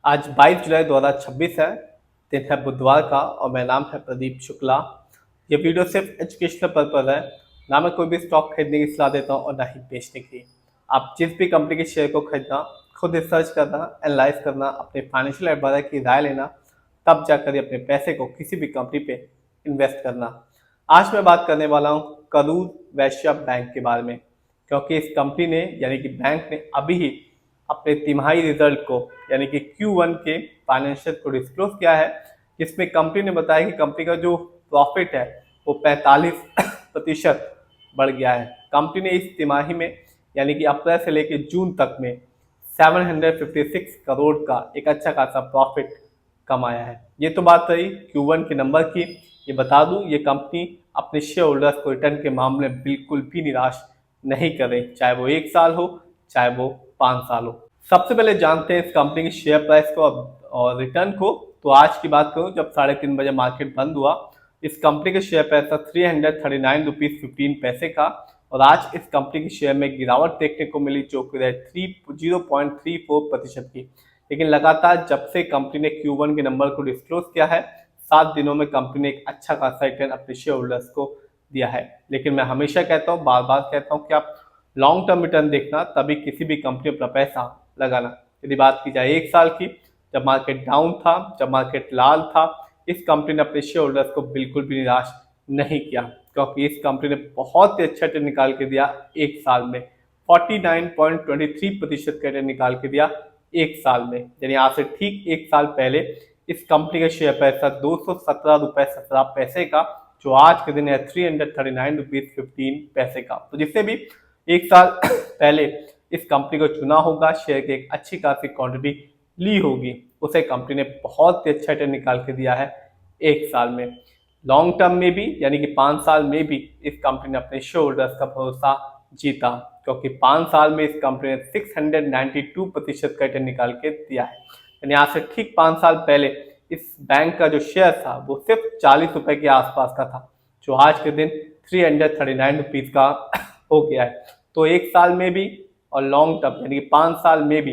आज 22 जुलाई 2026 है। दिन है बुधवार का और मेरा नाम है प्रदीप शुक्ला। ये वीडियो सिर्फ एजुकेशनल पर्पज है। ना मैं कोई भी स्टॉक खरीदने की सलाह देता हूँ और ना ही बेचने की। आप जिस भी कंपनी के शेयर को खरीदना, खुद रिसर्च करना, एनालाइज करना, अपने फाइनेंशियल एडवाइजर की राय लेना, तब जाकर अपने पैसे को किसी भी कंपनी पे इन्वेस्ट करना। आज मैं बात करने वाला हूँ करूर वैश्य बैंक के बारे में, क्योंकि इस कंपनी ने यानी कि बैंक ने अभी ही अपने तिमाही रिजल्ट को यानी कि Q1 के फाइनेंशियल को डिस्क्लोज किया है, जिसमें कंपनी ने बताया कि कंपनी का जो प्रॉफिट है वो 45% बढ़ गया है। कंपनी ने इस तिमाही में यानी कि अप्रैल से लेकर जून तक में 756 करोड़ का एक अच्छा खासा प्रॉफिट कमाया है। ये तो बात रही Q1 के नंबर की। ये बता दूं, ये कंपनी अपने शेयर होल्डर्स को रिटर्न के मामले में बिल्कुल भी निराश नहीं करे, चाहे वो 1 साल हो चाहे वो 5 साल हो। सबसे पहले जानते हैं इस कंपनी की शेयर प्राइस को और रिटर्न को। तो आज की बात करूं, जब 3:30 बजे मार्केट बंद हुआ, इस कंपनी के शेयर प्राइस था 339 रुपीज 15 पैसे का। और आज इस कंपनी के शेयर में गिरावट देखने को मिली, जो कि 0.34% की। लेकिन लगातार जब से कंपनी ने Q1 के नंबर को डिस्क्लोज किया है, 7 दिनों में कंपनी ने एक अच्छा खासा रिटर्न अपने शेयर होल्डर्स को दिया है। लेकिन मैं हमेशा कहता हूँ, बार बार कहता हूँ कि आप लॉन्ग टर्म रिटर्न देखना, तभी किसी भी कंपनी अपना पैसा लगाना। यदि बात की जाए 1 साल की, जब मार्केट डाउन था, जब मार्केट लाल था, इस कंपनी ने अपने शेयर होल्डर्स को बिल्कुल भी निराश नहीं किया, क्योंकि इस कंपनी ने बहुत ही अच्छा रिटर्न निकाल के दिया 1 साल में। 49.23% का रिटर्न निकाल के दिया 1 साल में। यानी आज से ठीक 1 साल पहले इस कंपनी का शेयर प्राइस था 217 रुपए 17 पैसे का, जो आज के दिन है 339 रुपीज 15 पैसे का। तो जिससे भी 1 साल पहले इस कंपनी को चुना होगा, शेयर की एक अच्छी खासी क्वांटिटी ली होगी, उसे कंपनी ने बहुत ही अच्छा रिटर्न निकाल के दिया है 1 साल में। लॉन्ग टर्म में भी यानी कि 5 साल में भी इस कंपनी ने अपने शेयर होल्डर्स का भरोसा जीता, क्योंकि 5 साल में इस कंपनी ने 692% का रिटर्न निकाल के दिया है। यानी आज से ठीक 5 साल पहले इस बैंक का जो शेयर था वो सिर्फ 40 रुपए के आसपास का था, जो आज के दिन 339 रुपीज का हो गया है। तो 1 साल में भी और लॉन्ग टर्म यानी कि 5 साल में भी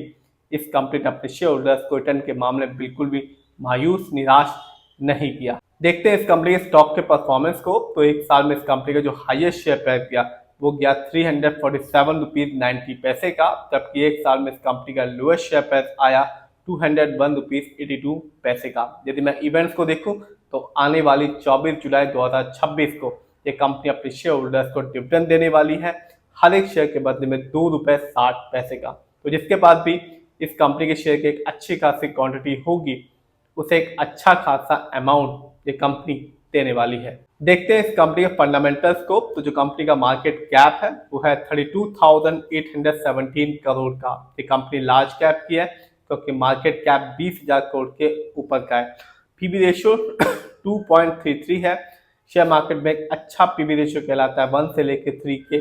इस कंपनी ने अपने शेयर होल्डर्स को रिटर्न के मामले में बिल्कुल भी मायूस निराश नहीं किया। देखते हैं इस कंपनी के स्टॉक के परफॉर्मेंस को। तो 1 साल में इस कंपनी का जो हाईएस्ट शेयर प्राइस गया वो गया 347 रुपीज 90 पैसे का, जबकि 1 साल में इस कंपनी का लोएस्ट शेयर प्राइस आया 201 रुपीज 82 पैसे का। यदि मैं इवेंट्स को देखूं तो आने वाली 24 जुलाई 2026 को ये कंपनी अपने शेयर होल्डर्स को डिविडेंड देने वाली है, हर एक शेयर के बदले में 2 रुपए 60 पैसे का। तो जिसके पास भी इस कंपनी के शेयर की एक अच्छी खासी क्वांटिटी होगी, उसे एक अच्छा खासा अमाउंट ये कंपनी देने वाली है। देखते हैं इस कंपनी के फंडामेंटल्स को। तो जो कंपनी का मार्केट कैप है वो है 32,817 करोड़ का। ये कंपनी लार्ज कैप की है, क्योंकि मार्केट कैप 20,000 करोड़ के ऊपर का है। पीबी रेशियो 2.33 है। शेयर मार्केट में एक अच्छा पीबी रेशियो कहलाता है 1 से लेकर 3 के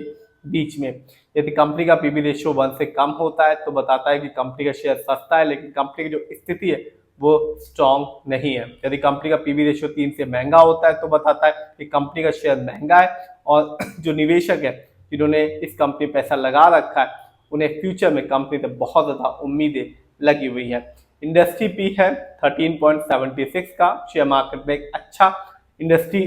बीच में। यदि कंपनी का पीबी रेशियो 1 से कम होता है तो बताता है कि कंपनी का शेयर सस्ता है, लेकिन कंपनी की जो स्थिति है वो स्ट्रॉन्ग नहीं है। यदि कंपनी का पीबी रेशियो 3 से महंगा होता है तो बताता है कि कंपनी का शेयर महंगा है, और जो निवेशक है जिन्होंने इस कंपनी में पैसा लगा रखा है, उन्हें फ्यूचर में कंपनी से बहुत ज़्यादा उम्मीदें लगी हुई है। इंडस्ट्री पी है 13.76 का। शेयर मार्केट में एक अच्छा इंडस्ट्री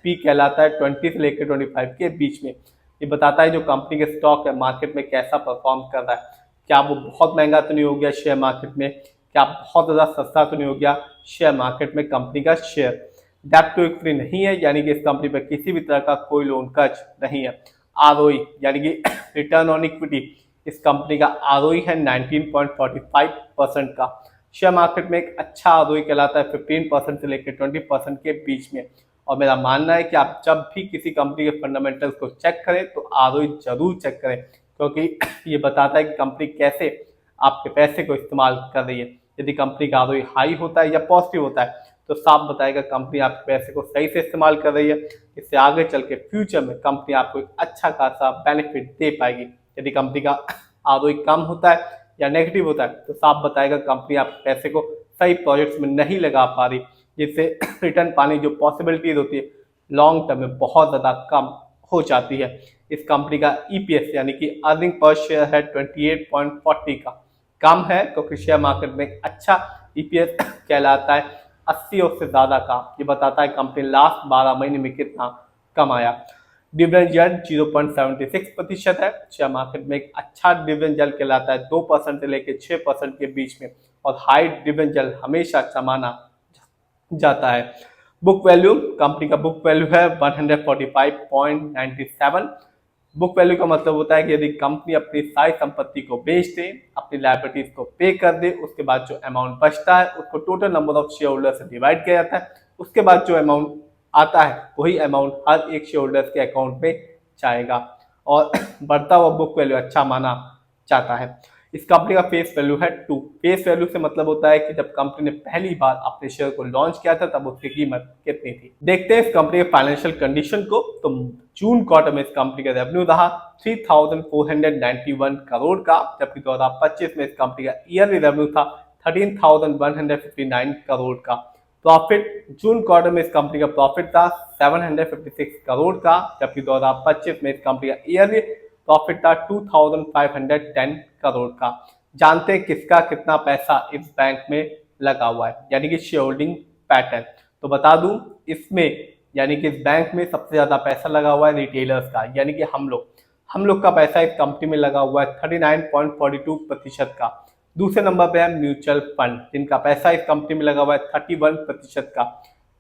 पी कहलाता है 20 से लेकर 25 के बीच में। ये बताता है जो कंपनी के स्टॉक है मार्केट में कैसा परफॉर्म कर रहा है। क्या वो बहुत महंगा तो नहीं हो गया शेयर मार्केट में, क्या बहुत ज़्यादा सस्ता तो नहीं हो गया शेयर मार्केट में कंपनी का शेयर। डेब्ट टू इक्विटी नहीं है, यानी कि इस कंपनी पर किसी भी तरह का कोई लोन कर्ज नहीं है। आरओई यानी कि रिटर्न ऑन इक्विटी, इस कंपनी का आरओई है 19.45% का। शेयर मार्केट में एक अच्छा आरओई कहलाता है 15% से लेकर 20% के बीच में। और मेरा मानना है कि आप जब भी किसी कंपनी के फंडामेंटल्स को चेक करें तो आरओई जरूर चेक करें, क्योंकि ये बताता है कि कंपनी कैसे आपके पैसे को इस्तेमाल कर रही है। यदि कंपनी का आरओई हाई होता है या पॉजिटिव होता है तो साफ बताएगा कंपनी आपके पैसे को सही से इस्तेमाल कर रही है। इससे आगे चल के फ्यूचर में कंपनी आपको एक अच्छा खासा बेनिफिट दे पाएगी। यदि कंपनी का आरओई कम होता है या नेगेटिव होता है तो साफ बताएगा कंपनी आपके पैसे को सही प्रोजेक्ट्स में नहीं लगा पा रही, जिससे रिटर्न पाने की जो पॉसिबिलिटीज होती है लॉन्ग टर्म में बहुत ज़्यादा कम हो जाती है। इस कंपनी का ईपीएस यानी कि अर्निंग पर शेयर है 28.40 का, कम है क्योंकि शेयर मार्केट में अच्छा ईपीएस कहलाता है 80 और से ज़्यादा का। ये बताता है कंपनी लास्ट 12 महीने में कितना कमाया। डिविडेंड यील्ड 0.76% है। शेयर मार्केट में एक अच्छा डिविडेंड यील्ड कहलाता है 2% से लेकर 6% के बीच में, और हाई डिविडेंड यील्ड हमेशा अच्छा माना जाता है। बुक वैल्यू, कंपनी का बुक वैल्यू है 145.97। बुक वैल्यू का मतलब होता है कि यदि कंपनी अपनी सारी संपत्ति को बेच दे, अपनी लायबिलिटीज को पे कर दे, उसके बाद जो अमाउंट बचता है उसको total number of share holder से डिवाइड किया जाता है, उसके बाद जो अमाउंट आता है वही अमाउंट हर एक शेयर होल्डर के अकाउंट में जाएगा, और बढ़ता हुआ बुक वैल्यू अच्छा माना जाता है। इस कंपनी का फेस वैल्यू है 2। फेस वैल्यू से मतलब होता है कि जब कंपनी ने पहली बार अपने शेयर को लॉन्च किया था तब उसकी कीमत कितनी थी। देखते हैं इस कंपनी के फाइनेंशियल कंडीशन को। तो जून क्वार्टर में इस कंपनी का रेवेन्यू रहा 3,491 करोड़ का, जबकि 2025 में इस कंपनी का ईयरली रेवेन्यू था 13,159 करोड़ का। प्रॉफिट, जून क्वार्टर में इस कंपनी का प्रॉफिट था 756 करोड़ का, जबकि 2025 में इस कंपनी का ईयरली प्रॉफिट था 2,510 करोड़ का। जानते हैं किसका कितना पैसा इस बैंक में लगा हुआ है, यानी कि शेयर होल्डिंग पैटर्न। तो बता दूं, इसमें यानी कि इस बैंक में सबसे ज्यादा पैसा लगा हुआ है रिटेलर्स का, यानी कि हम लोग का पैसा इस कंपनी में लगा हुआ है 39.42% का। दूसरे नंबर पे है म्यूचुअल फंड, जिनका पैसा इस कंपनी में लगा हुआ है 31% का।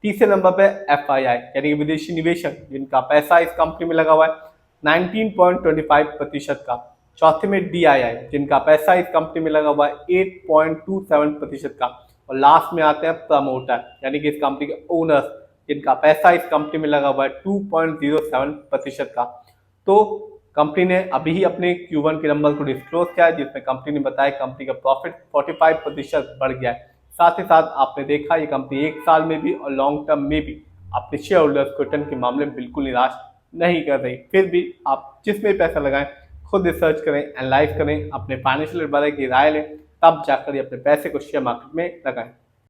तीसरे नंबर पे एफआईआई यानी कि विदेशी निवेशक, जिनका पैसा इस कंपनी में लगा हुआ है 19.25% का। चौथे में डीआईआई, जिनका पैसा इस कंपनी में लगा हुआ है 8.27% का। और लास्ट में आते हैं प्रमोटर, यानी कि इस कंपनी के ओनर्स, जिनका पैसा इस कंपनी में लगा हुआ है 2.07% का। तो कंपनी ने अभी ही अपने Q1 के नंबर को डिस्क्लोज किया है, जिसमें कंपनी ने बताया कंपनी का प्रॉफिट 45% बढ़ गया है। साथ ही साथ आपने देखा ये कंपनी एक साल में भी और लॉन्ग टर्म में भी अपने शेयर होल्डर्स को रिटर्न के मामले में बिल्कुल निराश नहीं कर रही। फिर भी आप जिसमें पैसा लगाएं खुद रिसर्च करें, एनालाइज करें, अपने फाइनेंशियल एडवाइजर की राय लें, तब जाकर ये अपने पैसे को शेयर मार्केट में लगाएं।